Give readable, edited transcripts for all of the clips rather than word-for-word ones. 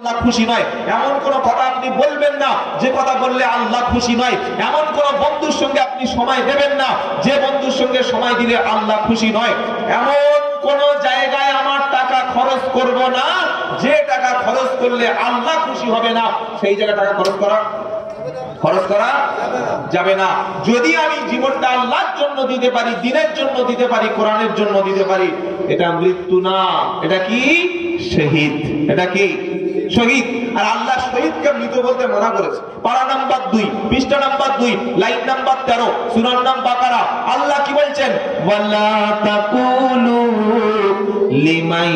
আল্লাহ খুশি নয় এমন কোন কথা আপনি বলবেন না যে কথা বললে আল্লাহ খুশি নয়। এমন কোন বন্ধুর সঙ্গে আপনি সময় দেবেন না যে বন্ধুর সঙ্গে সময় দিলে আল্লাহ খুশি নয়। এমন কোন জায়গায় আমার টাকা খরচ করব না যে টাকা খরচ করলে আল্লাহ খুশি হবে না, সেই জায়গায় টাকা খরচ করা যাবে না। যদি আমি জীবনটা আল্লাহর জন্য দিতে পারি, দিনের জন্য দিতে পারি, কোরআনের জন্য দিতে পারি, এটা মৃত্যু না, এটা কি শহীদ, এটা কি শহীদ। আর আল্লাহ শহীদকে মৃত বলতে মানা করেছে। পারা নাম্বার 2 পৃষ্ঠা নাম্বার 2 লাইন নাম্বার 13 সূরা নাম বাকারা। আল্লাহ কি বলছেন? ওয়ালা তাকুলু লিমান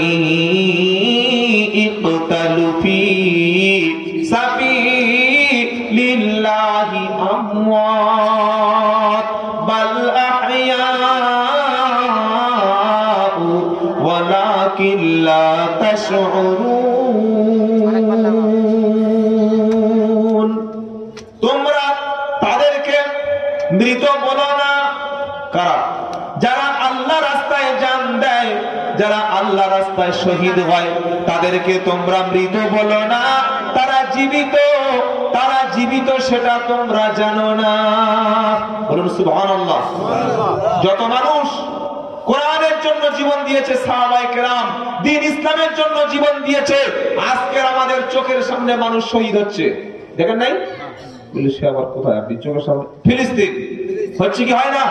ইকতালু ফি সাবিলিল্লাহি আমওয়াত বাল আহইয়াউ ওয়ালাকিন লা তাশউরুন। তোমরা তাদেরকে মৃত বলো না। কারা? যারা আল্লাহ রাস্তায় জান দেয়, যারা আল্লাহ রাস্তায় শহীদ হয়, তাদেরকে তোমরা মৃত বলো না। তারা জীবিত, তারা জীবিত সেটা তোমরা জানো না। বলুন সুবহানাল্লাহ। যত মানুষ কোরআনের জন্য জীবন দিয়েছে, সাহাবায়ে কেরাম দ্বীন ইসলামের জন্য জীবন দিয়েছে, আজকে আমাদের চোখের সামনে মানুষ শহীদ হচ্ছে, দেখেন নাই? পুলিশে আবার কোথায়? আপনি চোখের সামনে ফিলিস্তিন হচ্ছে কি হয় না?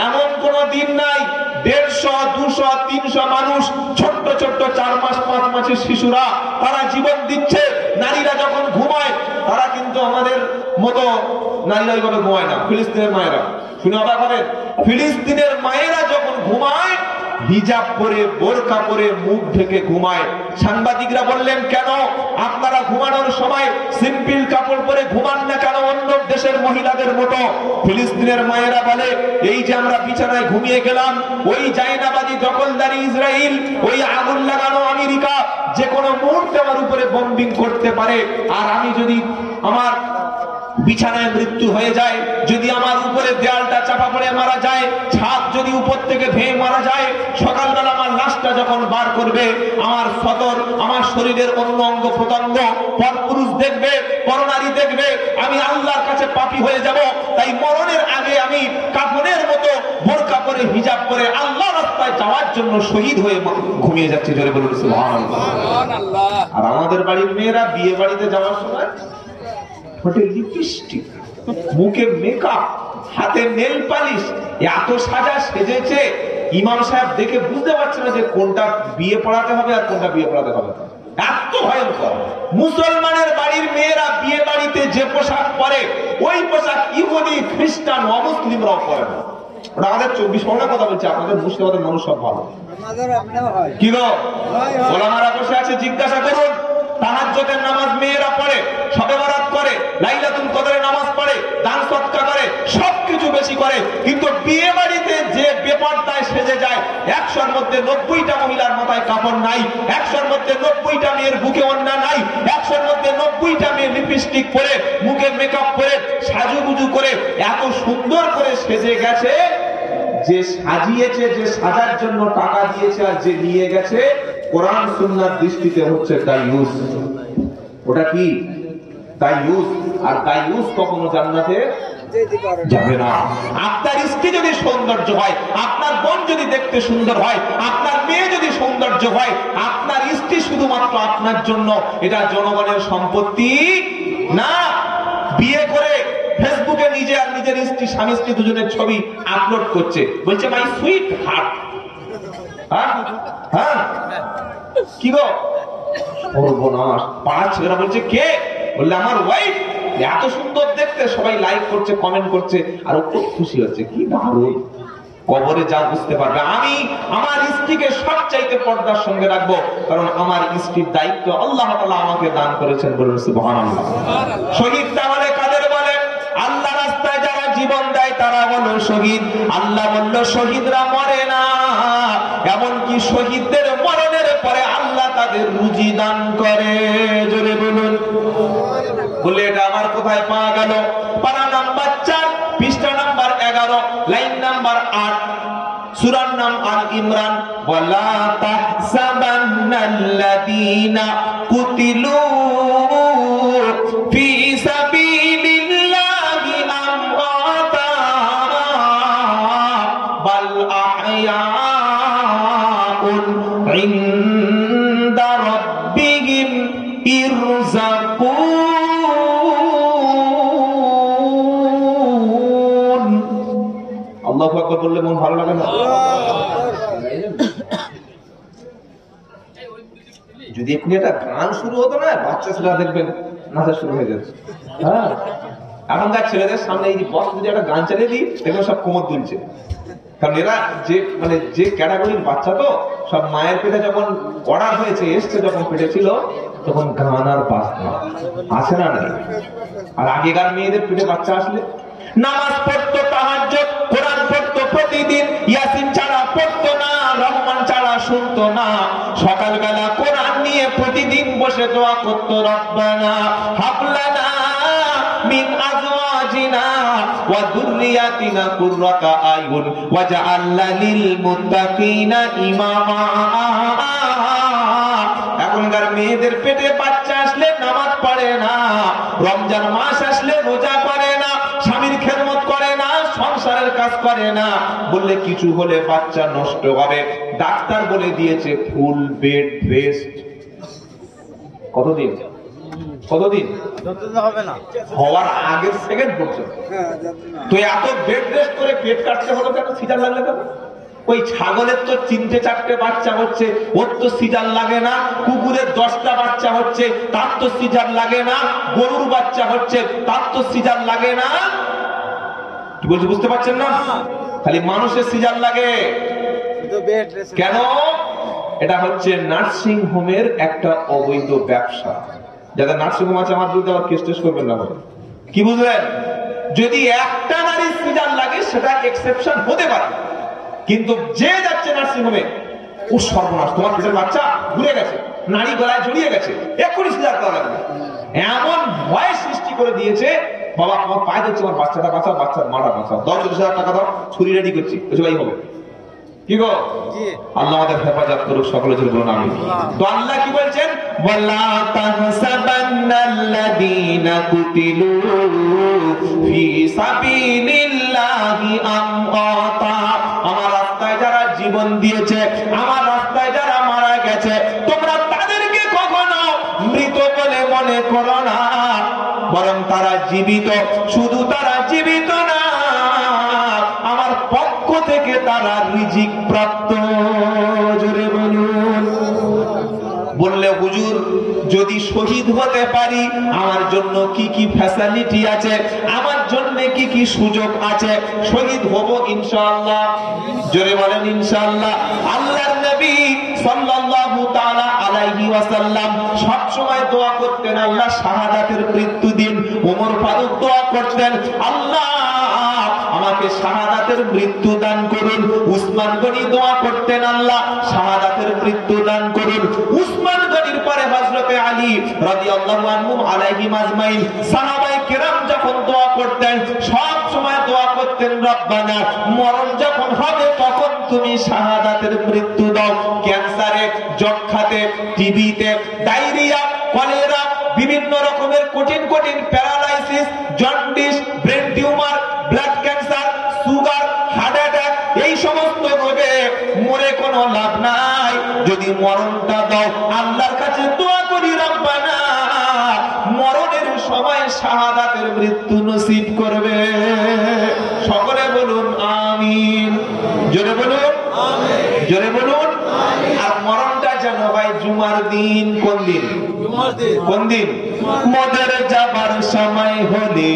এমন কোন দিন নাই 150, 200, 300 মানুষ, ছোট্ট ছোট্ট 4 মাস 5 মাসের শিশুরা তারা জীবন দিচ্ছে। নারীরা যখন ঘুমায়, তারা কিন্তু আমাদের মতো নারীরা ওইভাবে ঘুমায় না। ফিলিস্তিনের মায়েরা, শুনে অবাক হবেন, ফিলিস্তিনের মায়েরা যখন ঘুমায় হিজাব পরে, বোরকা পরে, মুখ ঢেকে ঘুমায়। সাংবাদিকরা বললেন, কেন আপনারা ঘুমানোর সময় সিম্পল কাপড় পরে ঘুমান না কেন অন্য দেশের মহিলাদের মতো? ফিলিস্তিনের মায়েরা বলে, এই যে আমরা বিছানায় ঘুমিয়ে গেলাম, ওই জায়নাবাদী দখলদারি ইসরায়েল, ওই আগুন লাগানো আমেরিকা যে কোনো মুহূর্তে আমার উপরে বম্বিং করতে পারে। আর আমি যদি আমার বিছানায় মৃত্যু হয়ে যায়, যদি আমার উপরে দেয়ালটা চাপা পড়ে মারা যায়, ছাদ যদি উপর থেকে ভেঙে মারা যায়, সকালবেলা আমার লাশটা যখন বার করবে, আমার সদর, আমার শরীরের অন্য অঙ্গ প্রত্যঙ্গ পরপুরুষ দেখবে, পরনারী দেখবে, আমি আল্লাহর কাছে পাপী হয়ে যাব। তাই মরণের আগে আমি কাফনের মতো বোরকা পরে, হিজাব পরে আল্লাহর রাস্তায় যাওয়ার জন্য শহীদ হয়ে ঘুমিয়ে যাচ্ছি। জোরে বলুন সুবহানাল্লাহ। আর আমাদের বাড়ির মেয়েরা বিয়ে বাড়িতে যাওয়ার সময় ঠোঁটে লিপস্টিক, মুখে মেকআপ, হাতে নেল পালিশ, এত সাজা সেজেছে, ইমাম সাহেব দেখে বুঝতে পারছে না যে কোনটা বিয়ে পড়াতে হবে আর কোনটা বিয়ে পড়াতে হবে। এত ভয়ঙ্কর। মুসলমানের বাড়ির মেয়েরা বিয়ে বাড়িতে যে পোশাক পরে, ওই পোশাক ইহুদি, খ্রিস্টান, অমুসলিমরাও পরে না। ওটা আমাদের 24 পরগনার কথা বলছে, আপনাদের মুসলিমদের মানুষ সব ভালো। কি গো ওলামারা বসে আছে, জিজ্ঞাসা করুন। তাহাজ্জুদের নামাজ মেয়েরা পড়ে, শবে বরাত করে, লাইলাতুল কদরের নামাজ পড়ে, দান সদকা করে, সবকিছু বেশি করে, কিন্তু বিয়ে বাড়িতে যে বেপরদায় সেজে যায়, 100-র মধ্যে 90টা মহিলার মাথায় কাপড় নাই, 100-র মধ্যে 90টা মেয়ের বুকে ওড়না নাই, 100-র মধ্যে 90টা মেয়ে লিপস্টিক পরে, মুখে মেকআপ করে, সাজুগুজু করে, এত সুন্দর করে সেজে গেছে। যে সাজিয়েছে, যে সাজার জন্য টাকা দিয়েছে, আর যে নিয়ে গেছে, কোরআন সুন্নাহর দৃষ্টিতে হচ্ছে দায়ুস। ওটা কি? দায়ুস। আর দায়ুস কখনো জান্নাতে যাবে না। আপনার স্ত্রী যদি সৌন্দর্য হয়, আপনার বোন যদি দেখতে সুন্দর হয়, আপনার মেয়ে যদি সৌন্দর্য হয়, আপনার স্ত্রী শুধুমাত্র আপনার জন্য, এটা জনগণের সম্পত্তি না। বিয়ে করে ফেসবুকে নিজে আর নিজের স্ত্রী, স্বামী স্ত্রী দুজনের ছবি আপলোড করছে, বলছে মাই সুইট হার্ট। হ্যাঁ কি গো সর্বনাশ। পাড়া ছেলেরা বলছে, কে? বললে আমার ওয়াইফ, এত সুন্দর দেখতে, সবাই লাইক করছে, কমেন্ট করছে, আর খুব খুশি হচ্ছে। কি দারুণ। কবরে যা বুঝতে পারবে, আমি আমার স্ত্রীকে সবচাইতে পর্দার সঙ্গে রাখবো, কারণ আমার স্ত্রীর দায়িত্ব আল্লাহ তাআলা আমাকে দান করেছেন। বলুন সুবহানাল্লাহ। শহীদ তাহলে কাদের বলে? আল্লাহ রাস্তায় যারা জীবন দেয় তারা হলো শহীদ। আল্লাহ বলল শহীদরা মরে না, এমনকি শহীদদের মরণের পরে আল্লাহ তাদের রুজি দান করে। জোরে বলুন। বলে এটা আমার কোথায় পাওয়া গেল? পারা নাম্বার 4 পৃষ্ঠা নাম্বার 11 লাইন নাম্বার 8 সূরার নাম আল ইমরান। ওয়ালা তাহসাবান্নাল্লাযীনা কুতিলু ফি সাবিলিল্লাহি আমওয়াতা বাল আহয়াউন ইনদা রাব্বিহিম ইরযাকুন। আল্লাহু আকবার বললে মন ভালো লাগে না? যদি এক্ষুনি একটা গান শুরু হতো না, বাচ্চা ছেলেরা দেখবেন নাচা শুরু হয়ে যাচ্ছে। হ্যাঁ, এখনকার ছেলেদের সামনে এই বস যদি একটা গান চালিয়ে দিই, দেখবেন সব কোমর দুলছে। কারণ এরা যে ক্যাটাগরির বাচ্চা, তো সব মায়ের পেটে যখন অর্ডার হয়েছে, এসছে যখন পেটে ছিল, তখন গান আর বাজনা আসে না নাই। আর আগেকার মেয়েদের পেটে বাচ্চা আসলে নামাজ পড়তো, তাহাজ্জুদ, কোরআন পড়তো প্রতিদিন, ইয়াসিন ছাড়া পড়তো না, রহমান ছাড়া শুনতো না। সকালবেলা কোরআন নিয়ে প্রতিদিন বসে দোয়া করতো, রব্বানা হাবলানা মিন আজওয়াজিনা ওয়া যুররিয়াতিনা কুররাতা আয়ুন ওয়াজআলনা লিল মুত্তাকিনা ইমামা। এখনকার মেয়েদের পেটে বাচ্চা আসলে নামাজ পড়ে না, রমজান মাস আসলে রোজা করে না, স্বামীর খেদমত করে না, সংসারের কাজ করে না, বললে কিছু হলে বাচ্চা নষ্ট হবে। ডাক্তার বলে দিয়েছে ফুল বেড রেস্ট। কতদিন হবে না, হওয়ার আগের সেকেন্ড পর্যন্ত। তো এত বেড রেস্ট করে পেট কাটতে হলো কেন? সিজার লাগলে কেন? ওই ছাগলের তো 3-4টে বাচ্চা হচ্ছে, ওর তো সিজার লাগে না। কুকুরের 10টা বাচ্চা হচ্ছে, তার তো সিজার লাগে না। গরুর বাচ্চা হচ্ছে, তার তো সিজার লাগে না। কি বলছি বুঝতে পারছেন না? খালি মানুষের সিজার লাগে কেন? এটা হচ্ছে নার্সিং হোমের একটা অবৈধ ব্যবসা। যাদের নার্সিং হোম আছে আমার বিরুদ্ধে আবার কেস টেস করবেন না। কি বুঝলেন? যদি একটা নারীর সিজার লাগে সেটা এক্সেপশন হতে পারে, কিন্তু যে যাচ্ছে নার্সিং হোমে, ও সর্বনাশ, তোমার পেটের বাচ্চা ঘুরে গেছে, নারী গলায় জড়িয়ে গেছে, এক্ষুনি সিজার করা লাগবে, এমন ভয় সৃষ্টি করে দিয়েছে। বাবা আমার পায়ে দিচ্ছে, আমার বাচ্চাটা বাঁচাও, বাচ্চার মাটা বাঁচাও, 10-40,000 টাকা দাও, ছুরি রেডি করছি, ভাই হবে। কি গো, আল্লাহ আমাদের হেফাজত করুক, সকলে জোরে বলুন আমিন। তো আল্লাহ কি বলছেন? ওয়ালা তাহসাবান্নাল্লাযীনা কুতিলু ফি সাবিলিল্লাহি আমওয়াতা। আমার রাস্তায় যারা জীবন দিয়েছে, আমার রাস্তায় যারা মারা গেছে, তোমরা তাদেরকে কখনো মৃত বলে মনে করো না, বরং তারা জীবিত। শুধু তারা জীবিত না, আমার পক্ষ থেকে তারা রিজিক প্রাপ্ত। জোরে বলুন। বললে হুজুর যদি শহীদ হতে পারি আমার জন্য কি কি ফ্যাসিলিটি আছে, আমার জন্য কি কি সুযোগ আছে? শহীদ হব ইনশাআল্লাহ। জোরে বলেন ইনশাআল্লাহ। আল্লাহর নবী সাল্লাল্লাহু তাআলা আলাইহি ওয়াসাল্লাম সব সময় দোয়া করতেন, আল্লাহ শাহাদাতের মৃত্যু দিন। ওমর ফারুক দোয়া করতেন, আল্লাহ আমাকে শাহাদাতের মৃত্যু দান করুন। উসমান গনি দোয়া করতেন, আল্লাহ শাহাদাতের মৃত্যু দান করুন। উসমান গনির পরে হযরতে আলী রাদিয়াল্লাহু আনহু আলাইহিম আজমাইন সাহাবায়ে কেরাম যখন দোয়া করতেন, সব সময় দোয়া করতেন, রব্বানা মরণ যখন হবে তখন তুমি শাহাদাতের মৃত্যু দাও। ক্যান্সারে, যক্ষ্মাতে, টিবিতে, ডায়রিয়া, কলেরা, বিভিন্ন রকমের কঠিন কঠিন paralysis, jaundice, brain tumour, blood cancer, sugar, heart attack, এই সমস্ত রোগে মরে কোনো লাভ নাই। যদি মরণটা দাও, আল্লাহর কাছে দোয়া করি, রব্বানা মরণের সময় শাহাদাতের মৃত্যু নসিব করবে। সকলে বলুন আমিন। জোরে বলুন আমিন। জোরে বলুন আমিন। আর মরণটা যেন ভাই জুমার দিন। কোন দিন? কোন দিন? মদের যাবার সময় হলে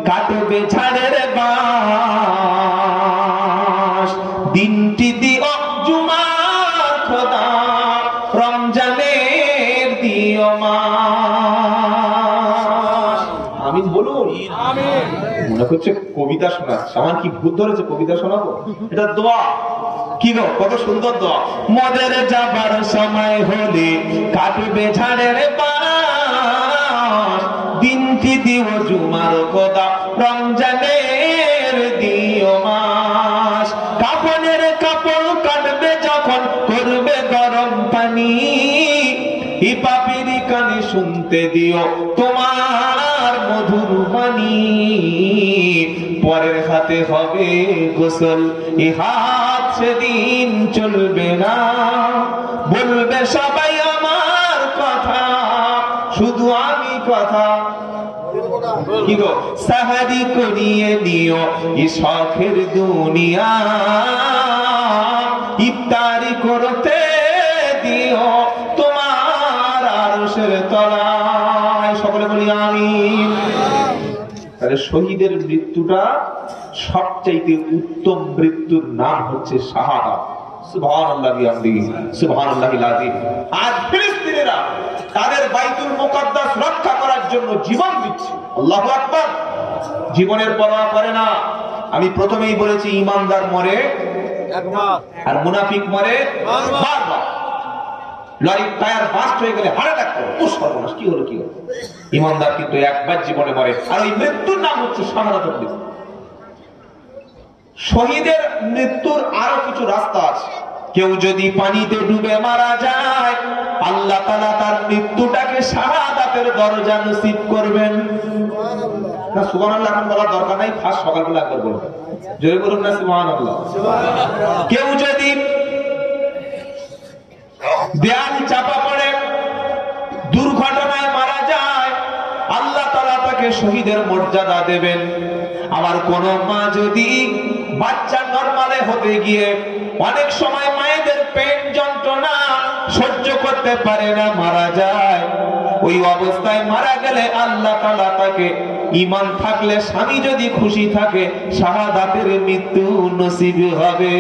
কাটবে ঝাড়ের বাঁশ, দিনটি দিও জুমার খোদা, রমজানের দিও মাস। আমিন বলুন আমিন। মনে করছে কবিতা শোনা, সামান কি ভূত ধরেছে কবিতা শোনাবো? এটা দোয়া। কি গো, কত সুন্দর দোয়া। মদের যাবার সময় হলে কাটবে ঝাড়ের বাঁশ, দিনটি দিও জুমার খোদা, রমজানের দিও মাস। কাফনের শুনতে দিও তোমার মধুর বাণী, পরের হাতে হবে গোসল, এ হাত সেদিন চলবে না, বলবে সবাই আমার কথা, শুধু আমি কথা কি গো সাহারি করিয়ে নিও এই শখের দুনিয়া, ইফতারি করতে দিও তোমার আরশের তলায়। সকলে বলি আমিন। তাহলে শহীদের মৃত্যুটা সবচাইতে উত্তম মৃত্যুর নাম হচ্ছে শাহাদাত। সুবহানাল্লাহ বিহামদিহি সুবহানাল্লাহিল আযীম। আজ ফিলিস্তিনিরা তাদের বাইতুল মুকাদ্দাস রক্ষা করার জন্য জীবন দিচ্ছে। আল্লাহু আকবার। জীবনের পরোয়া করে না। আমি প্রথমেই বলেছি ঈমানদার মরে একবার আর মুনাফিক মরে বারবার। লরির টায়ার বাস্ট হয়ে গেলে হার্ট অ্যাটাক করে, ও সর্বনাশ, কি হলো কি হলো। ঈমানদার কিন্তু একবার জীবনে মরে, আর ওই মৃত্যুর নাম হচ্ছে শাহাদাতের মৃত্যু। শহীদের মৃত্যুর আরো কিছু রাস্তা আছে। কেউ যদি পানিতে ডুবে মারা যায়, আল্লাহ তাআলা তার মৃত্যুটাকে শাহাদাতের দরজা নসিব করবেন। না সুবহানাল্লাহ এখন বলার দরকার নাই, ফার্স্ট সকালবেলা একবার বলবেন, জোরে বলুন না সুবহানাল্লাহ। কেউ যদি দেয়াল চাপা পড়ে দুর্ঘটনায় মারা যায়, আল্লাহ তাআলা তাকে শহীদের মর্যাদা দেবেন। আবার কোন মা যদি বাচ্চা নরমালে হতে গিয়ে অনেক সময় মায়েদের পেট যন্ত্রণা সহ্য করতে পারে না, মারা যায়, ওই অবস্থায় মারা গেলে আল্লাহ তাআলা তাকে ঈমান থাকলে, স্বামী যদি খুশি থাকে, শাহাদাতের মৃত্যু নসিব হবে।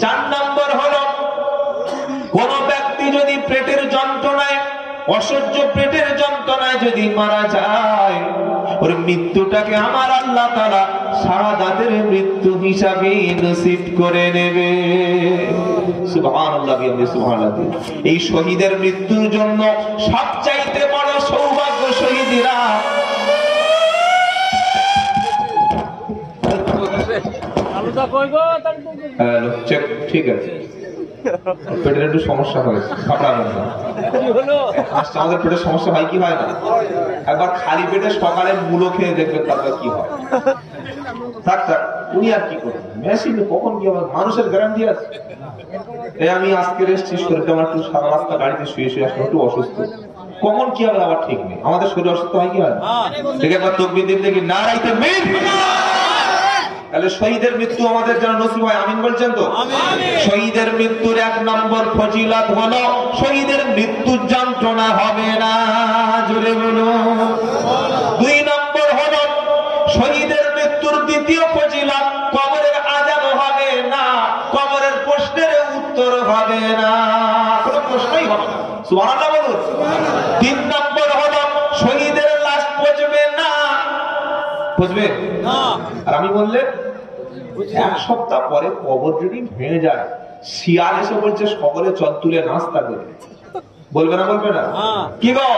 4 নম্বর হলো কোন ব্যক্তি যদি পেটের যন্ত্রণায়, অসহ্য পেটের যন্ত্রণায় যদি মারা যায়, ওর মৃত্যুটাকে আমার আল্লাহ তাআলা শাহাদাতের মৃত্যু হিসাবে নসিব করে নেবে। সুবহানাল্লাহ বিহামদিহি সুবহানাল্লাহ। এই শহীদের মৃত্যুর জন্য সবচাইতে বড় সৌভাগ্য শহীদরা ঠিক আছে, পেটের একটু সমস্যা হয়েছে, আমাদের পেটের সমস্যা হয় কি হয় না? একবার খালি পেটে সকালে মূলো খেয়ে দেখবেন তারপর কি হয়। থাক থাক, উনি আর কি করবেন, মেশিনে কখন কি হবে, মানুষের গ্যারান্টি আছে। আমি আজকে রেস্ট শেষ করে আমার একটু সারা রাস্তা গাড়িতে শুয়ে শুয়ে আসলে একটু অসুস্থ, কখন কি হবে আবার ঠিক নেই। আমাদের শরীর অসুস্থ হয় কি হয়? ঠিক একবার তকবীর দিন দেখি নারায়ে তাকবীর। তাহলে শহীদের মৃত্যু আমাদের যেন নসিব হয়, আমিন বলছেন তো? শহীদের মৃত্যুর 1 নম্বর ফজিলত হলো শহীদের মৃত্যুর যন্ত্রণা হবে না, জোরে বলুন। 2 নম্বর হলো শহীদের মৃত্যুর দ্বিতীয় ফজিলত, কবরের আযাব হবে না, কবরের প্রশ্নের উত্তর হবে না, কোনো প্রশ্নই হবে না। সুবহানাল্লাহ বলুন। 3 নম্বর হলো শহীদের লাশ পচবে না, বুঝবে না। আর আমি বললে 1 সপ্তাহ পরে কবর যদি ভেঙে যায়, শিয়াল এসে বলছে সকলে চল তুলে নাস্তা করে, বলবে না বলবে না? কি গো,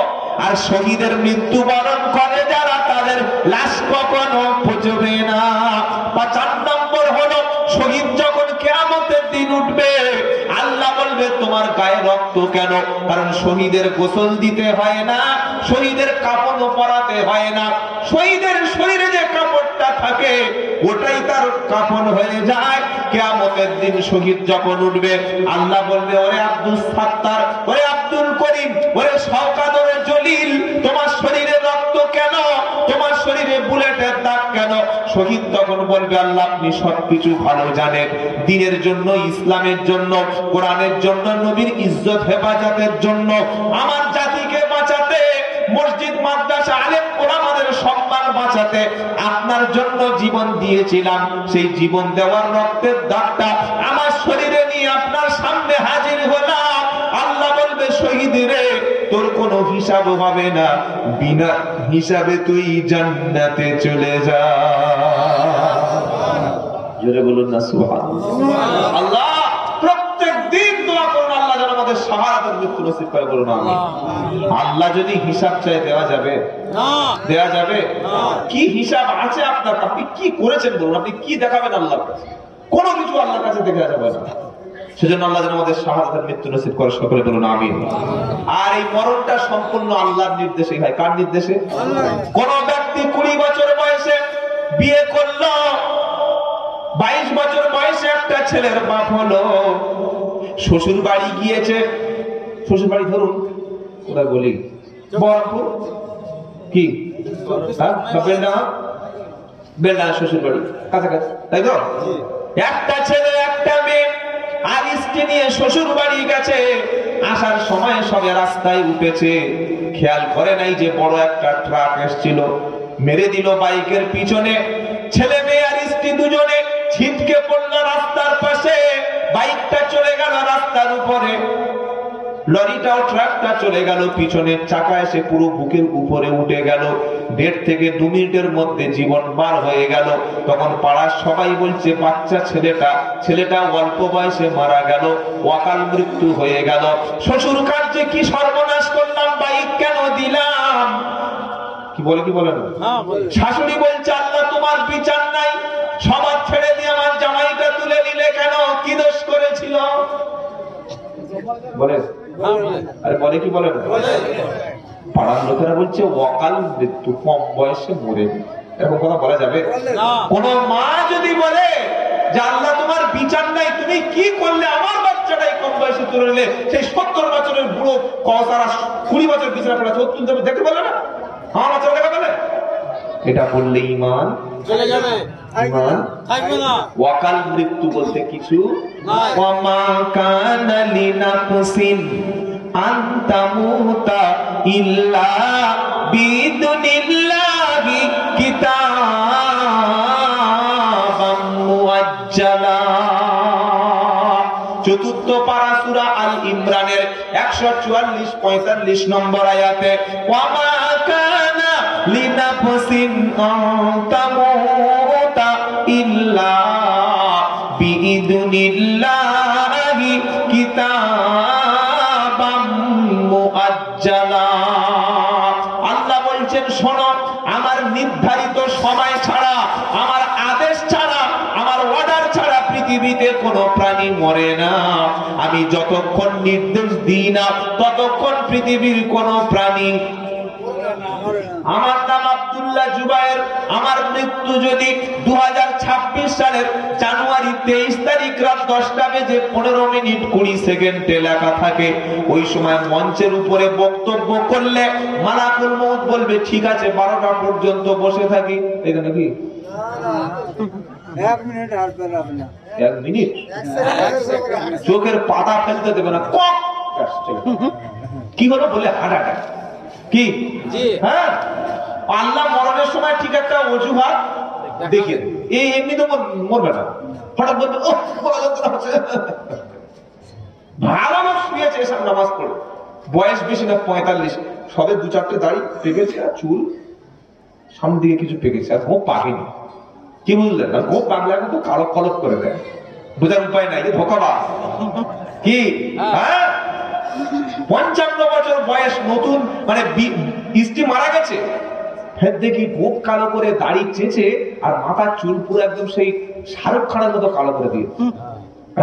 আর শহীদের মৃত্যু বরণ করে যারা, তাদের লাশ কখনো পচবে না। 4 নম্বর হলো শহীদ যখন কিয়ামতের দিন উঠবে, আল্লাহ বলবে তোমার গায়ে রক্ত কেন? কারণ শহীদের গোসল দিতে হয় না, শহীদের কাফনও পরাতে হয় না, শহীদের শরীরে যে কাপড়টা থাকে ওটাই তার কাফন হয়ে যায়। কিয়ামতের দিন শহীদ যখন উঠবে, আল্লাহ বলবে ওরে আব্দুল সাত্তার, ওরে আব্দুল করিম, ওরে শওকাত, ওরে জলিল, তোমার শরীরে রক্ত কেন? তোমার শরীরে বুলেটের দাগ কেন? শহীদ তখন বলবে আল্লাহ আপনি সবকিছু ভালো জানেন, দ্বীনের জন্য, ইসলামের জন্য, কোরআনের জন্য, নবীর ইজ্জত হেফাজতের জন্য, আমার জাতিকে বাঁচাতে, মসজিদ মাদ্রাসা আলেম ওলামাদের সম্মান বাঁচাতে আপনার জন্য জীবন দিয়েছিলাম। সেই জীবন দেওয়ার রক্তের দাগটা আমার শরীরে নিয়ে আপনার সামনে হাজির হলাম। আল্লাহ বলবে শহীদ রে, তোর কোনো হিসাব হবে না, বিনা হিসাবে তুই জান্নাতে চলে যা। জোরে বলুন না সুবহানাল্লাহ। আল্লাহ প্রত্যেক দিন দোয়া করুন আল্লাহ যেন আমাদের শাহাদাতের মৃত্যু নসিব করে, বলুন আমিন। আল্লাহ যদি হিসাব চায় দেওয়া যাবে না? দেওয়া যাবে না। কি হিসাব আছে আপনার? আপনি কি করেছেন বলুন, আপনি কি দেখাবেন আল্লাহর কাছে? কোনো কিছু আল্লাহর কাছে দেখা যাবে না। সেজন্য আল্লাহ যেন আমাদের শাহাদাতের মৃত্যু নসিব করে, সকলে বলুন আমিন। আর এই মরণটা সম্পূর্ণ আল্লাহর নির্দেশে হয়। কার নির্দেশে? কোন ব্যক্তি 20 বছর বয়সে বিয়ে করলো, 22 বছর বয়সে একটা ছেলের বাপ হলো, শ্বশুর বাড়ি গিয়েছে, শ্বশুর বাড়ি ধরুন কোথায় বলি, বহরমপুর কি বেলডাঙ্গা শ্বশুর বাড়ি কাছাকাছি, তাই তো? একটা ছেলে একটা মেয়ে আর স্ত্রী নিয়ে শ্বশুর বাড়ি গেছে। আসার সময় সবে রাস্তায় উঠেছে, খেয়াল করে নাই যে বড় একটা ট্রাক এসেছিল, মেরে দিল বাইকের পিছনে। ছেলে মেয়ে আর স্ত্রী দুজনে ছিটকে পড়লো রাস্তার পাশে। বাইকটা চলে গেল রাস্তার উপরে, লরিটাও ট্রাকটা চলে গেল পিছনের চাকা এসে পুরো বুকের উপরে উঠে গেল। 1.5 থেকে 2 মিনিটের মধ্যে জীবন বার হয়ে গেল। তখন পাড়ার সবাই বলছে বাচ্চা ছেলেটা অল্প বয়সে মারা গেল, অকাল মৃত্যু হয়ে গেল। শ্বশুর কার্যে কি সর্বনাশ করলাম, বাইক কেন দিলাম, কি বলে না? শাশুড়ি বলছে আল্লাহ তোমার বিচার নাই, সমাজ ছেড়ে দিয়ে আমার জামাইটা তুলে নিলে কেন, কি দোষ করেছিল? বলে আরে বলে কি বলে না? পাড়ার লোকেরা বলছে অকাল মৃত্যু, কম বয়সে মরে। এরকম কথা বলা যাবে? কোন মা যদি বলে যে আল্লাহ তোমার বিচার নাই, তুমি কি করলে আমার বাচ্চাটাই কম বয়সে তুলে নিলে, সেই 70 বছরের বুড়ো কসারা 20 বছর বিছানা পড়ে আছে, তুমি দেখতে বলে না আমার বাচ্চা দেখা বলে? এটা বললে ইমান চলে যাবে, ইমান থাকবে না। ওয়াকাল মৃত্যু বলতে কিছু নাই। ওয়ামা কানা লিনাফসিন আনতামুতা ইল্লা বিদুনিল্লাহি কিতাবাম মুআজ্জালা। চতুর্থ পারা সূরা আল ইমরানের 144-45 নম্বর আয়াতে ওয়ামা কানা লিনাফসিন আনতামুতা ইল্লা বিইذনিল্লাহি কিতাবাম মুআজ্জালা। আল্লাহ বলছেন শোনো, আমার নির্ধারিত সময় ছাড়া, আমার আদেশ ছাড়া, আমার অর্ডার ছাড়া পৃথিবীতে কোনো প্রাণী মরে না। আমি যতক্ষণ নির্দেশ দিই না ততক্ষণ পৃথিবীর কোনো প্রাণী। আমার নাম আব্দুল্লাহ জুবায়ের, আমার মৃত্যু যদি 2026 সালের জানুয়ারি 23 তারিখ রাত 10:15:20 লেখা থাকে, ওই সময় মঞ্চের উপরে বক্তব্য করলে মালাকুল মউত বলবে ঠিক আছে 12টা পর্যন্ত বসে থাকি। এখানে কি 1 মিনিট হাঁটবে না, 1 মিনিট চোখের পাতা ফেলতে দেবে না, কি হলো বলে হাঁটাটা কি? হ্যাঁ, আল্লাহ মরণের সময় ঠিক একটা অজুহাত দেখিয়ে, এই এমনি তো মরবে না, হঠাৎ বলতে ভালো লোক শুয়েছে এসব নামাজ পড়ে, বয়স বেশি না 45, সবে 2-4টে দাড়ি পেকেছে আর চুল সামনের দিকে কিছু পেকেছে, আর ঘোপ পাকেনি। কি বুঝলেন না? ঘোপ পাকলে এখন তো কালো কলপ করে দেয়, বোঝার উপায় নাই, ধোকাবাজ কি? হ্যাঁ, 55 বছর বয়স, নতুন মানে স্ত্রী মারা গেছে, ফের দেখি গোপ কালো করে দাড়ি চেঁচে আর মাথার চুল পুরো একদম সেই শাহরুখ খানের মতো কালো করে দিয়ে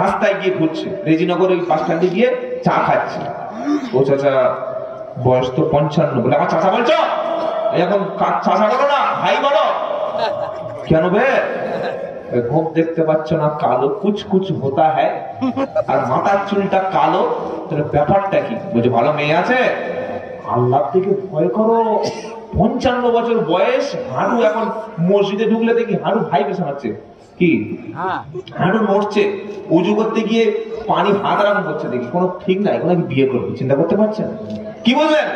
রাস্তায় গিয়ে ঘুরছে, রেজিনগর ওই বাস স্ট্যান্ডে গিয়ে চা খাচ্ছে। ও চাচা বয়স তো 55, বলে আমার চাচা বলছো? এখন চাচা বলো না, ভাই বলো। কেন বে? ঘোপ দেখতে পাচ্ছ না কালো, কুচকুচ হতা হ্যায়, আর মাথার চুলটা কালো, তাহলে ব্যাপারটা কি? বলছে ভালো মেয়ে আছে, আল্লাহ থেকে ভয় করো। 55 বছর বয়স, হাঁটু এখন মসজিদে ঢুকলে দেখি হাঁটু ভাই পেছাচ্ছে, কি হাঁটু নড়ছে, উজু করতে গিয়ে পানি হাত আরাম করছে, দেখি কোনো ঠিক নাই, কোনো বিয়ে করবে, চিন্তা করতে পারছেন? কি বললেন?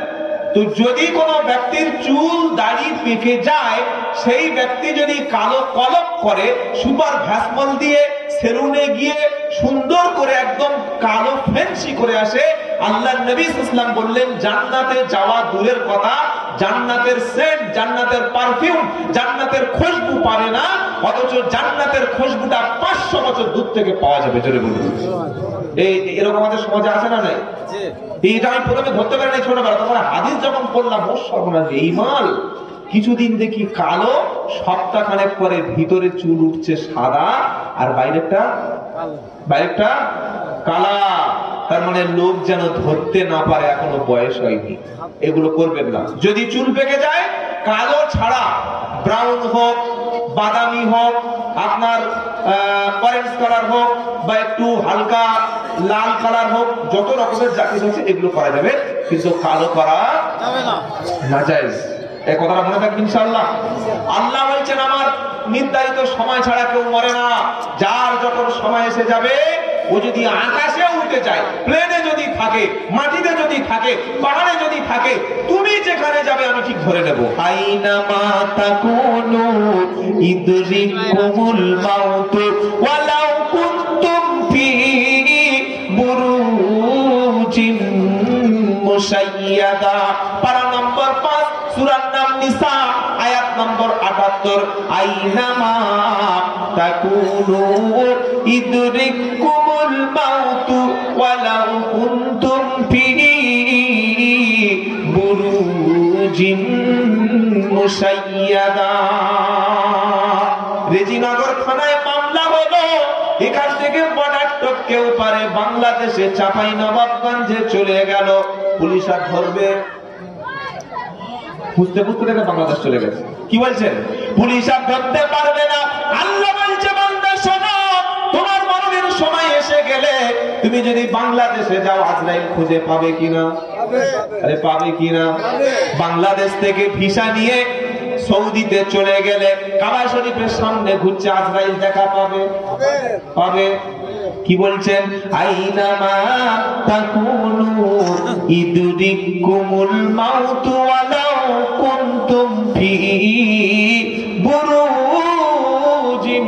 তো যদি কোনো ব্যক্তির চুল দাড়ি পেকে যায়, সেই ব্যক্তি যদি কালো কলপ করে, সুপার ভ্যাসমল দিয়ে সেলুনে গিয়ে সুন্দর করে একদম কালো ফেন্সি করে আসে, আল্লাহ নবী সাল্লাল্লাহু আলাইহি ওয়াসাল্লাম বললেন জান্নাতে যাওয়া দূরের কথা, জান্নাতের সেন্ট, জান্নাতের পারফিউম, জান্নাতের খুশবু পাবে না, অথচ জান্নাতের খুশবুটা 500 বছর দূর থেকে পাওয়া যাবে। জোরে বলুন। এরকম আমাদের সমাজে আছে না নাই? এইটা আমি প্রথমে ধরতে পারি নাই ছোটবেলা, তারপরে হাদিস যখন পড়লাম, ও সর্বনাশ, এই মাল। কিছুদিন দেখি কালো, সপ্তাহখানেক পরে ভিতরে চুল উঠছে সাদা, আর বাইরেটা কালা, তার মানে লোক যেন ধরতে না পারে এখনো বয়স হয়নি। এগুলো করবেন না। যদি চুল পেকে যায়, কালো ছাড়া ব্রাউন হোক, বাদামি হোক, আপনার অরেঞ্জ কালার হোক, বা একটু হালকা লাল কালার হোক, যত রকমের জাকির হচ্ছে এগুলো করা যাবে, কিন্তু কালো করা যাবে না, নাজায়েজ। এই কথাটা মনে থাকবে ইনশাআল্লাহ। আল্লাহ বলছেন আমার নির্ধারিত সময় ছাড়া কেউ মরে না। যার যখন সময় এসে যাবে, ও যদি আকাশে উঠে যায়, প্লেনে যদি থাকে, মাটিতে যদি থাকে, পাহাড়ে যদি থাকে, তুমি যেখানে যাবে আমি ঠিক ধরে নেব। আইনামা তাকুনু ইদরিকুমুল মাউত ওয়ালাউ কুনতুম ফি বুরুজিন মুশাইয়াদা। পারা নম্বর 5, সূরার নাম নিসা, আয়াত নম্বর 78। আইনামা তাকুনু ইদরিকুমুল মাউত ওয়ালাউ কুনতুম ফি বুরুজিন মুশাইয়াদা। রেজিনগর থানায় মামলা হলো, এখান থেকে বর্ডার টপকেও পারে বাংলাদেশে চাঁপাইনবাবগঞ্জে চলে গেল, পুলিশ আর ধরবে? বুঝতে বুঝতে দেখে বাংলাদেশ চলে গেছে। কি বলছেন? পুলিশ আর ধরতে পারবে না। আল্লাহ বলছে বান্দা শোনো, তোমার মরণের সময় এসে গেলে তুমি যদি বাংলাদেশে যাও, আজরাইল খুঁজে পাবে কিনা? আরে পাবে কিনা? বাংলাদেশ থেকে ভিসা নিয়ে সৌদিতে চলে গেলে কাবা শরীফের সামনে ঘুরছে, আজরাইল দেখা পাবে? পাবে। কি বলছেন? আইনামা তাকুনু ইদরিকুমুল মাউত ওয়ালাউ কুনতুম ফি বুরুজিন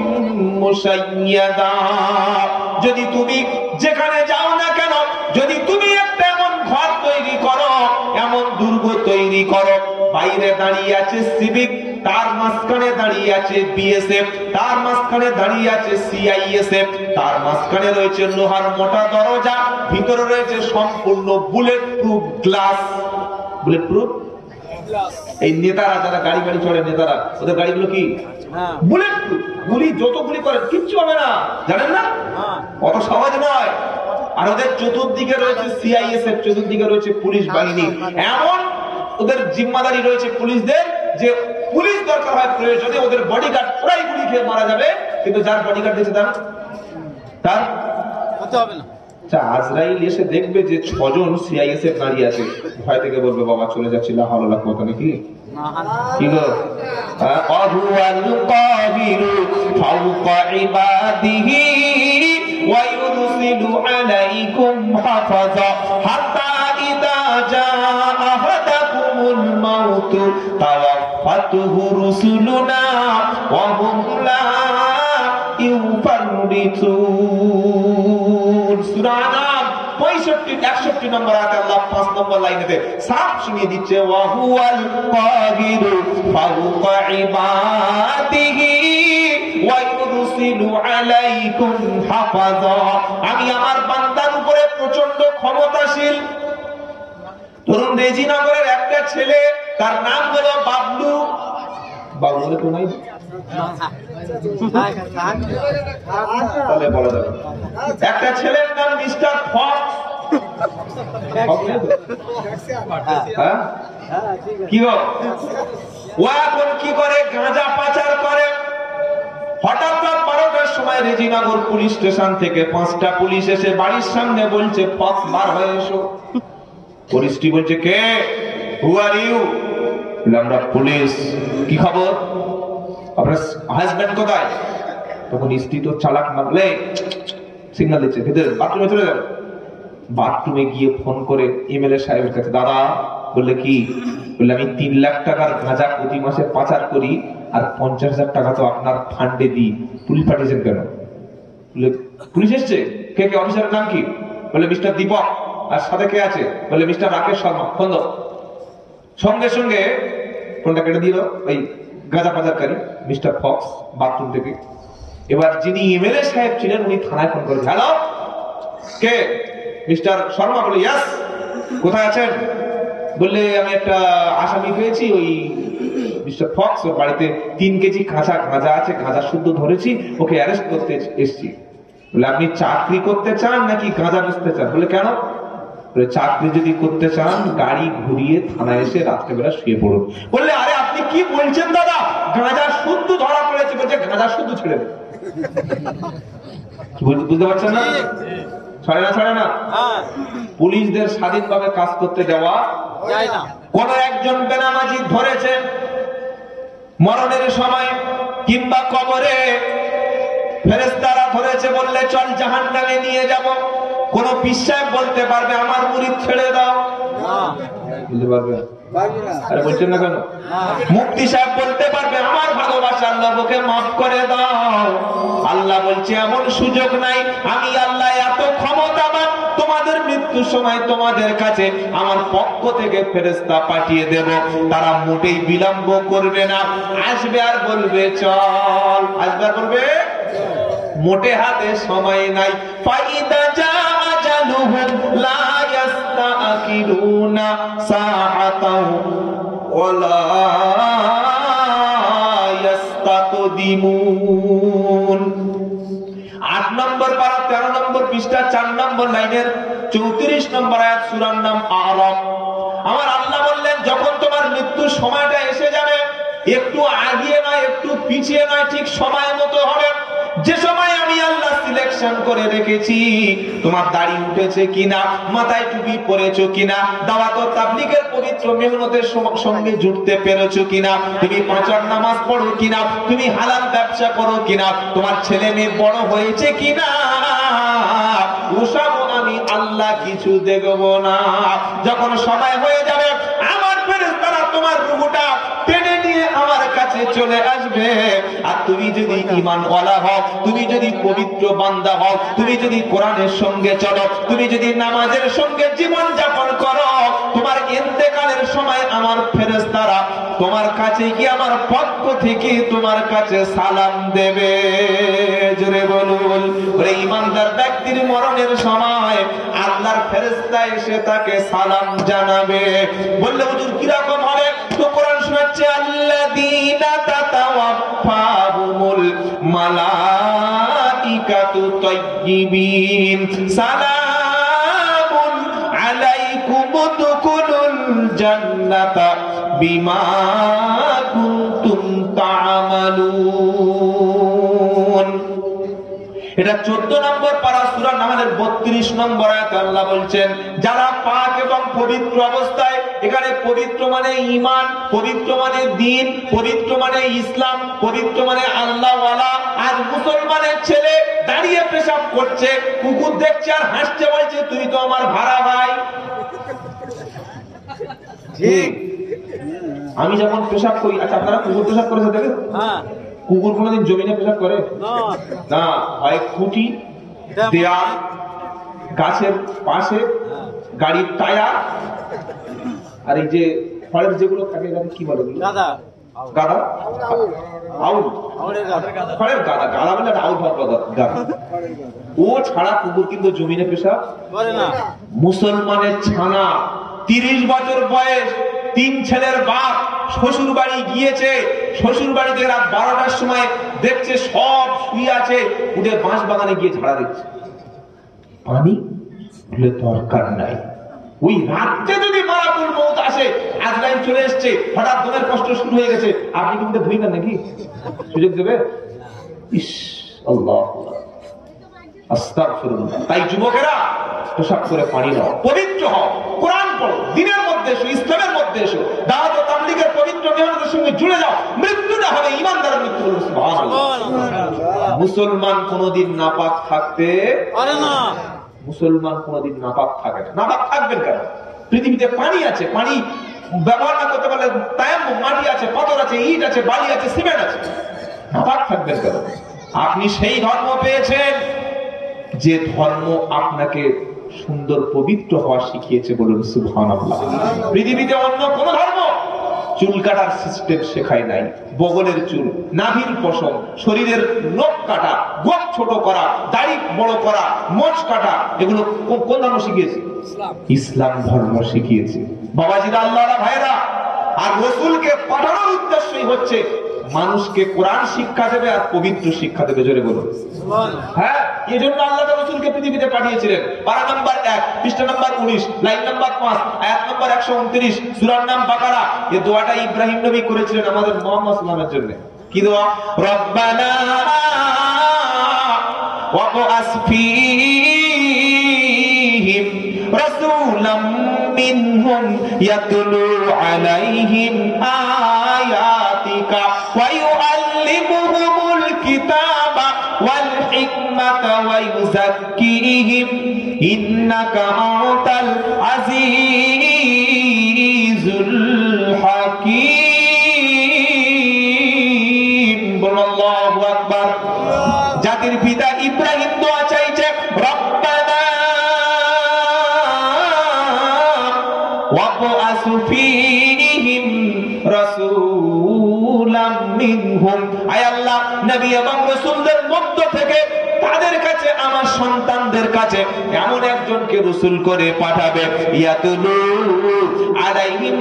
মুশাইয়াদা। যদি তুমি যেখানে যাও না কেন, যদি তুমি একটা এমন ঘর তৈরি করো, এমন দুর্গ তৈরি করো, বাইরে দাঁড়িয়ে আছে সিভিক, তার মাঝখানে দাঁড়িয়ে আছে বিএসএফ, তার মাঝখানে দাঁড়িয়ে আছে সিআইএসএফ, তার মাঝখানে রয়েছে লোহার মোটা দরজা, ভিতরে রয়েছে সম্পূর্ণ bullet proof glass. Bullet proof? এই নেতারা যারা গাড়ি গাড়ি চড়ে, নেতারা, ওদের গাড়িগুলো কি বুলেট প্রুফ? গুলি যত গুলি করেন কিচ্ছু হবে না, জানেন না? অত সহজ নয়। আর ওদের চতুর্দিকে রয়েছে সিআইএসএফ, চতুর্দিকে রয়েছে পুলিশ বাহিনী। এমন ওদের জিম্মাদারি রয়েছে পুলিশদের, যে পুলিশ দরকার হয় প্রয়োজনে ওদের বডিগার্ড পুরাই গুলি খেয়ে মারা যাবে, কিন্তু যার বডিগার্ড দিয়েছে তার হতে হবে না। আজরাইল এসে দেখবে যে 6 জন সিআইএসএফ দাঁড়িয়ে আছে, ভয় থেকে বলবে বাবা চলে যাচ্ছি, লা হাওলা ওয়ালা কুওয়াতা নাকি কি গো? আহুয়াল কাহিরু ফাওকা ইবাদিহি ওয়া ইউরসিলু আলাইকুম হাফাজা হাত্তা ইদা জাআ আহাদাকুমুল মাউত তাওয়াফাতুহু রুসুলুনা ওয়া হুম লা ইউফাররিতুন। সূরা আনাম 61 নম্বর আয়াতে আল্লাহ 5 নম্বর লাইনেতে সাফ শুনিয়ে দিচ্ছে, ওয়া হুয়াল কাহিরু ফাওকা ইবাদিহি ওয়া ইউরসিলু আলাইকুম হাফাজা। আমি আমার বান্দার উপরে প্রচন্ড ক্ষমতাশীল। ধরুন রেজিনগরের একটা ছেলে, তার নাম হলো বাবলু। বাবলু তো নাই, তাহলে বলা যাবে। একটা ছেলের নাম মিস্টার ফক্স। কি গো? ও এখন কি করে? গাঁজা পাচার করে। হঠাৎ রাত 12টার সময় রেজিনগর পুলিশ স্টেশন থেকে 5টা পুলিশ এসে বাড়ির সামনে বলছে, ফক্স বার হয়ে এসো। পুলিশটি বলছে, কে? হু আর ইউ? আমরা পুলিশ। কি খবর? আপনার হাজবেন্ড কোথায়? তখন স্ত্রী তো চালাক মারলে সিগন্যাল দিচ্ছে, ভিতরে বাথরুমে চলে যাবে। বাথরুমে গিয়ে ফোন করে এমএলএ সাহেবের কাছে, দাদা। বললে কি? বললে আমি 3 লাখ টাকার গাঁজা প্রতি মাসে পাচার করি, আর 50,000 টাকা তো আপনার ফান্ডে দিই। পুলিশ পাঠিয়েছেন কেন? বললে পুলিশ এসছে। কে কে? অফিসারের নাম কি? বলে মিস্টার দীপক। আর সাথে কে আছে? বলে মিস্টার রাকেশ শর্মা। ফোন দাও। সঙ্গে সঙ্গে ফোনটা কেটে দিল ওই গাঁজা পাচারকারী মিস্টার ফক্স বাথরুম থেকে। এবার যিনি এমএলএ সাহেব ছিলেন উনি থানায় ফোন করেছেন, হ্যালো কে? মিস্টার শর্মা। বলে ইয়েস। কোথায় আছেন? বললে আমি একটা আসামি পেয়েছি, ওই মিস্টার ফক্স, ওর বাড়িতে 3 কেজি কাঁচা গাঁজা আছে, গাঁজা শুদ্ধ ধরেছি, ওকে অ্যারেস্ট করতে এসেছি। বলে আপনি চাকরি করতে চান নাকি গাঁজা বেচতে চান? বলে কেন? বলে চাকরি যদি করতে চান গাড়ি ঘুরিয়ে থানায় এসে রাত্রেবেলা শুয়ে পড়ুন। বললে আরে আপনি কি বলছেন দাদা, গাঁজা শুদ্ধ ধরা পড়েছে। বলছে গাঁজা শুদ্ধ ছেড়ে দেবে। বুঝতে পারছেন না? ছাড়ে না। পুলিশদের স্বাধীনভাবে কাজ করতে দেওয়া যায় না। কোন একজন বেনামাজি ধরেছে মরণের সময় কিংবা কবরে, ফেরেশতারা ধরেছে, বললে চল জাহান্নামে নিয়ে যাব। কোন পীর সাহেব বলতে পারবে আমার মুরিদ ছেড়ে দাও? বলতে পারবে? আরে বলছেন না কেন? মুফতি সাহেব বলতে পারবে আমার ভালোবাসার লোককে মাফ করে দাও? আল্লাহ বলছে এমন সুযোগ নাই। আমি আল্লাহ এত ক্ষমতাবান, তোমাদের মৃত্যুর সময় তোমাদের কাছে আমার পক্ষ থেকে ফেরেশতা পাঠিয়ে দেব। তারা মোটেই বিলম্ব করবে না, আসবে আর বলবে চল। আসবে আর বলবে, মোটে হাতে সময় নাই। ফাইদা জা আজালুহুম লা ইস্তাখিরুনা সাআতাও ওয়ালা ইস্তাকদিমুন। 8 নম্বর পারা 13 নম্বর পৃষ্ঠা 4 নম্বর লাইনের 34 নম্বর আয়াত, সূরার নাম আরাফ। আমার আল্লাহ বললেন যখন তোমার মৃত্যুর সময়টা এসে যাবে, একটু আগিয়ে নয় একটু পিছিয়ে নয়, ঠিক সময় মতো হবে। যে সময় আমি আল্লাহ সিলেকশন করে রেখেছি, তোমার দাড়ি উঠেছে কিনা, মাথায় টুপি পরেছো কিনা, দাওয়াত ও তাবলীগের পবিত্র মেহনতের সঙ্গে জুড়তে পেরেছো কিনা, তুমি পাঁচ ওয়াক্ত নামাজ পড়ো কিনা, তুমি হালাল ব্যবসা করো কিনা, তোমার ছেলে মেয়ে বড় হয়েছে কিনা, ওসব আমি আল্লাহ কিছু দেখব না। যখন সময় হয়ে যাবে আমার ফেরেশতারা তোমার রূহটা টেনে নিয়ে আমার কাছে চলে আসবে। আর তুমি যদি ঈমানওয়ালা হও, তুমি যদি পবিত্র বান্দা হও, তুমি যদি কোরআনের সঙ্গে চলো, তুমি যদি নামাজের সঙ্গে জীবন যাপন করো, তোমার ইন্তেকালের সময় আমার ফেরেশতারা তোমার কাছে গিয়ে আমার পক্ষ থেকে তোমার কাছে সালাম দেবে। জোরে বলুন। ওরে ঈমানদার ব্যক্তির মরণের সময় আল্লাহর ফেরেশতা এসে তাকে সালাম জানাবে। বললে হুজুর কি রকম হবে? তো কোরআন শোনাচ্ছে আল্লাযীনা তাতাওয়াফাহুমুল মালাইকাতু তাইয়্যিবিন সালামুন আলাইকুম উদখুলুল জান্নাতা বিমা কুনতুম তা'মালুন। এটা 14 নম্বর পারা সূরা নাহলের 32 নম্বর আয়াতে আল্লাহ বলছেন যারা পাক এবং পবিত্র অবস্থায়, এখানে পবিত্র মানে ঈমান, পবিত্র মানে দ্বীন, পবিত্র মানে ইসলাম, পবিত্র মানে আল্লাহওয়ালা। আর মুসলমানের ছেলে দাঁড়িয়ে পেশাব করছে, কুকুর দেখছে আর হাসছে, বলছে তুই তো আমার ভাড়া ভাই। ঠিক। আমি যখন পেশাব করি, আচ্ছা আপনারা কুকুর পেশাব করেছে দেখেন? হ্যাঁ। কুকুর কোনদিন জমিনে পেশাব করে না, হয় খুঁটি, দেয়াল, গাছের পাশে, গাড়ির টায়ার, আর এই যে ফলের যেগুলো থাকে কি বলে গাদা, গাদা, আউল, ফলের গাদা, গাদা বলে আউল গাদা। ও ছাড়া কুকুর কিন্তু জমিনে পেশাব করে না। মুসলমানের ছানা 30 বছর বয়স, 3 ছেলের বাপ, শ্বশুর বাড়ি গিয়েছে, শ্বশুর বাড়িতে রাত 12টার সময় দেখছে সব শুয়ে আছে, উঠে বাঁশ বাগানে গিয়ে ঝাড়া দিচ্ছে। পানি বলে দরকার নাই। ওই রাতে যদি মারাতুল মউত আসে, আজরাইল চলে এসেছে, হঠাৎ দমের কষ্ট শুরু হয়ে গেছে, আপনি কিন্তু ধুইবেন নাকি? সুযোগ দেবে? ইস আল্লাহ, আস্তাগফিরুল্লাহ। তাই যুবকেরা পোশাক করে পানি নাও, পবিত্র হও, কোরআন পড়ো, দ্বীনের মধ্যে এসো, ইসলামের মধ্যে এসো, দাওয়াত ও তাবলীগের পবিত্র মেহনতের সঙ্গে জুড়ে যাও। মৃত্যুটা হবে ঈমানদারের মৃত্যু। সুবহানাল্লাহ। মুসলমান কোনদিন নাপাক থাকতে পারে না। মুসলমান কোনদিন নাপাক থাকে না। নাপাক থাকবেন কেন? পৃথিবীতে পানি আছে, পানি ব্যবহার না করতে পারলে তায়াম্মুম, মাটি আছে, পাথর আছে, ইট আছে, বালি আছে, সিমেন্ট আছে, নাপাক থাকবেন কেন? আপনি সেই ধর্ম পেয়েছেন যে ধর্ম আপনাকে সুন্দর পবিত্র হওয়া শিখিয়েছে। বলুন সুবহানাল্লাহ। পৃথিবীতে অন্য কোন ধর্ম চুল কাটার সিস্টেম শেখায় নাই। বগলের চুল, নাভির পশম, শরীরের নখ কাটা, গোপ ছোট করা, দাড়ি বড় করা, মোচ কাটা, এগুলো কোন ধর্ম শিখিয়েছে? ইসলাম ধর্ম শিখিয়েছে। বাবাজিরা, আল্লাহর ভাইরা, আর রাসূলকে পাঠানোর উদ্দেশ্যই হচ্ছে মানুষকে কোরআন শিক্ষা দেবে আর পবিত্র শিক্ষা দেবে। জোরে বলুন সুবহানাল্লাহ। হ্যাঁ, এই জন্য আল্লাহ রাসূলকে পৃথিবীতে পাঠিয়েছিলেন। পারা নাম্বার 1, পৃষ্ঠা নাম্বার 19, লাইন নাম্বার 5, আয়াত নাম্বার 129, সূরার নাম বাকারা। এই দোয়াটা ইব্রাহিম নবী করেছিলেন আমাদের মুহাম্মদ সাল্লাল্লাহু আলাইহি ওয়াসাল্লামের জন্য। কি দোয়া? রব্বানা ওয়াবআস ফীহিম রাসূলাম মিনহুম ইয়াতলু আলাইহিম আয়াতিকা ওয়া ইউআল্লিমুহুমুল কিতাবা ওয়াল হিকমাতা ওয়া ইউযাক্কিহিম ইন্নাকা আনতাল আজিজুল হাকীম। আল্লাহু আকবার। জাতির পিতা ইব্রাহিম দোয়া চাইছে, রব্বানা ওয়াবআস ফীহিম রাসূলাম মিনহুম। আয় আল্লাহ, নবী এবং রাসূলদের মধ্য থেকে তাদের কাছে, আমার সন্তানদের কাছে এমন একজনকে রাসূল করে পাঠাবে, ইয়াতুলু আলাইহিম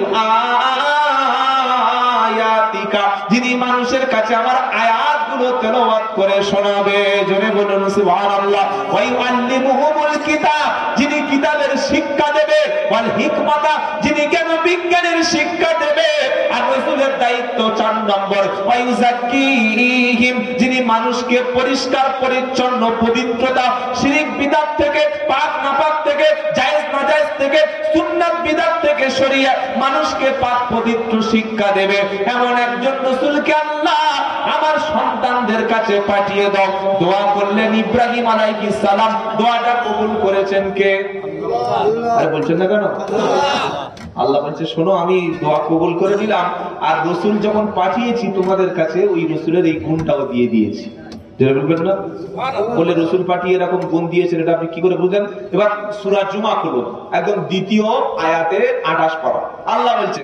আয়াতিকা, যিনি মানুষের কাছে আমার আয়াতগুলো তেলাওয়াত করে শোনাবে। জোরে বলুন সুবহানাল্লাহ। ওয়া ইউআল্লিমুহুমুল কিতাব, যিনি কিতাবের শিক্ষা দেবে, ওয়াল হিকমাতা, যিনি জ্ঞান বিজ্ঞানের শিক্ষা দেবে। আর রাসূলের দায়িত্ব 4 নম্বর, ওয়া ইউযাক্কিহিম, যিনি মানুষকে পরিষ্কার পরিচ্ছন্ন, পবিত্রতা, শিরক বিদআত থেকে, পাক নাপাক থেকে, জায়েজ নাজায়েজ থেকে, সুন্নাত বিদআত থেকে সরিয়ে মানুষকে পাক পবিত্র শিক্ষা দেবে। এমন একজন রাসূলকে আল্লাহ আমার সন্তানদের কাছে পাঠিয়ে দাও। দোয়া করলেন ইব্রাহিম আলাইহিস সালাম। দোয়াটা কবুল করেছেন কে? আল্লাহ। আরে বলছেন না কেন? আল্লাহ বলছে, শোনো, আমি দোয়া কবুল করে দিলাম, আর রাসূল যখন পাঠিয়েছি তোমাদের কাছে, ওই রাসূলের এই গুণটাও দিয়ে দিয়েছি। বলবেন না? বলে রাসূল পাঠিয়ে এরকম গুণ দিয়েছেন, এটা আপনি কি করে বুঝলেন? এবার সূরা জুমা খুলুন, একদম দ্বিতীয় আয়াতে 28 পারা। আল্লাহ বলছে,